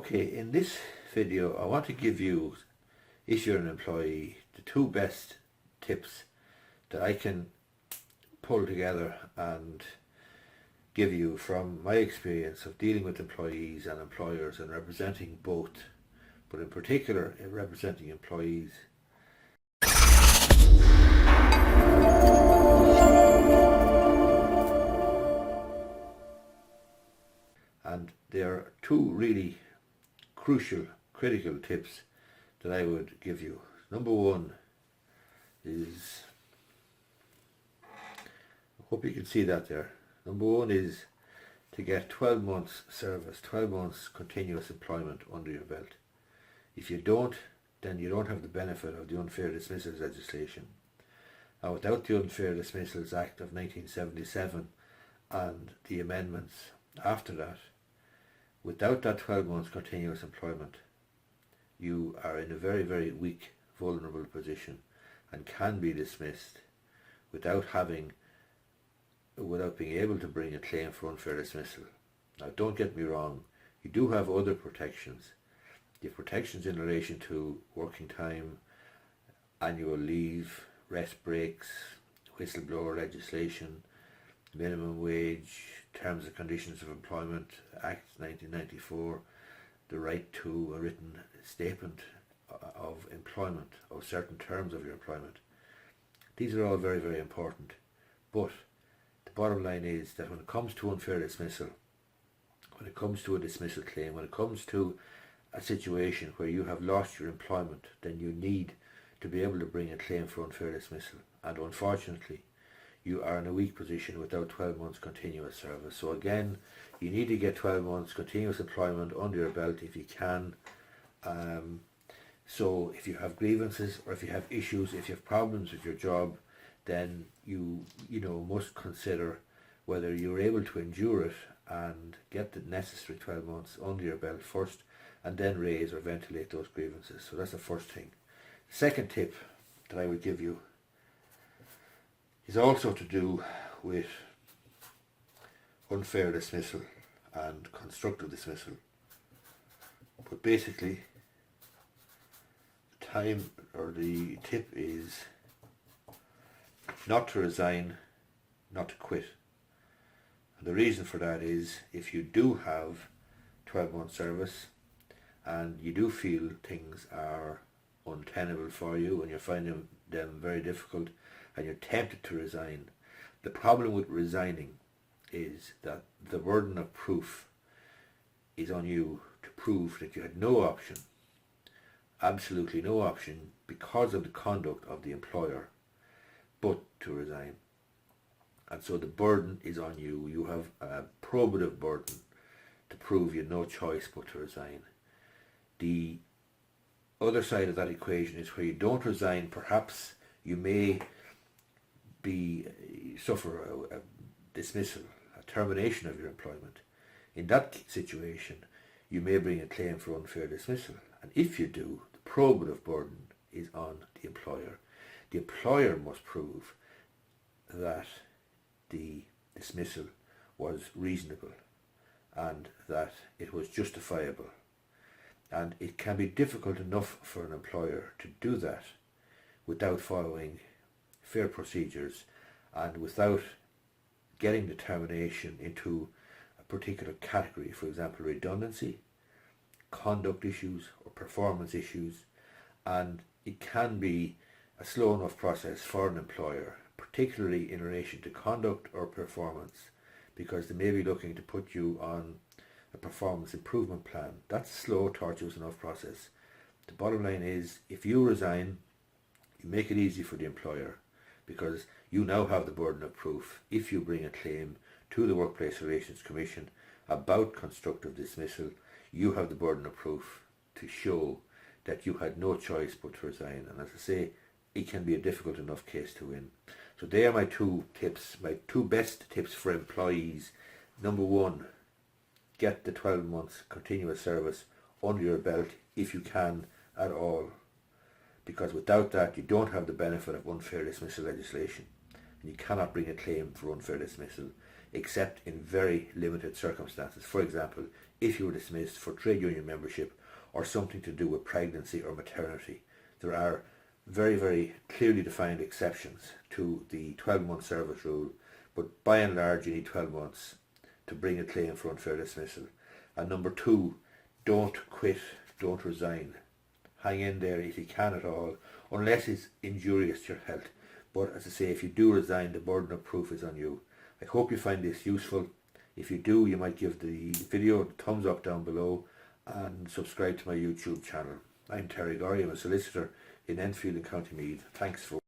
Okay, in this video I want to give you, if you're an employee, the two best tips that I can pull together and give you from my experience of dealing with employees and employers and representing both, but in particular in representing employees. And there are two really crucial, critical tips that I would give you. Number one is, I hope you can see that there. Number one is to get 12 months service, 12 months continuous employment under your belt. If you don't, then you don't have the benefit of the unfair dismissals legislation. Now, without the Unfair Dismissals Act of 1977 and the amendments after that, without that 12 months continuous employment, you are in a very, very weak, vulnerable position and can be dismissed without being able to bring a claim for unfair dismissal. Now, don't get me wrong, you do have other protections. You have protections in relation to working time, annual leave, rest breaks, whistleblower legislation, minimum wage, terms and conditions of employment, Act 1994, the right to a written statement of employment, of certain terms of your employment. These are all very, very important. But the bottom line is that when it comes to unfair dismissal, when it comes to a dismissal claim, when it comes to a situation where you have lost your employment, then you need to be able to bring a claim for unfair dismissal. And unfortunately, you are in a weak position without 12 months continuous service. So again, you need to get 12 months continuous employment under your belt if you can. So if you have grievances, or if you have issues, if you have problems with your job, then you must consider whether you're able to endure it and get the necessary 12 months under your belt first, and then raise or ventilate those grievances. So that's the first thing. The second tip that I would give you is also to do with unfair dismissal and constructive dismissal. But basically, the tip is not to resign, not to quit. And the reason for that is, if you do have 12 months service and you do feel things are untenable for you and you're finding them very difficult and you're tempted to resign, the problem with resigning is that the burden of proof is on you to prove that you had no option, absolutely no option, because of the conduct of the employer, but to resign. And so the burden is on you. You have a probative burden to prove you had no choice but to resign. The other side of that equation is where you don't resign, perhaps you may suffer a dismissal, a termination of your employment. In that situation, you may bring a claim for unfair dismissal. And if you do, the probative burden is on the employer. The employer must prove that the dismissal was reasonable and that it was justifiable. And it can be difficult enough for an employer to do that without following fair procedures and without getting the termination into a particular category, for example, redundancy, conduct issues or performance issues. And it can be a slow enough process for an employer, particularly in relation to conduct or performance, because they may be looking to put you on a performance improvement plan. That's a slow, tortuous enough process. The bottom line is, if you resign, you make it easy for the employer, because you now have the burden of proof. If you bring a claim to the Workplace Relations Commission about constructive dismissal, you have the burden of proof to show that you had no choice but to resign. And as I say, it can be a difficult enough case to win. So they are my two tips, my two best tips for employees. Number one, get the 12 months continuous service under your belt if you can at all, because without that you don't have the benefit of unfair dismissal legislation and you cannot bring a claim for unfair dismissal. except in very limited circumstances. For example, if you were dismissed for trade union membership or something to do with pregnancy or maternity. There are very, very clearly defined exceptions to the 12-month service rule, but by and large you need 12 months to bring a claim for unfair dismissal. And number 2, don't quit, don't resign. Hang in there if you can at all, unless it's injurious to your health. But as I say, if you do resign, the burden of proof is on you. I hope you find this useful. If you do, you might give the video a thumbs up down below and subscribe to my YouTube channel. I'm Terry Gorry. I'm a solicitor in Enfield in County Meath. Thanks for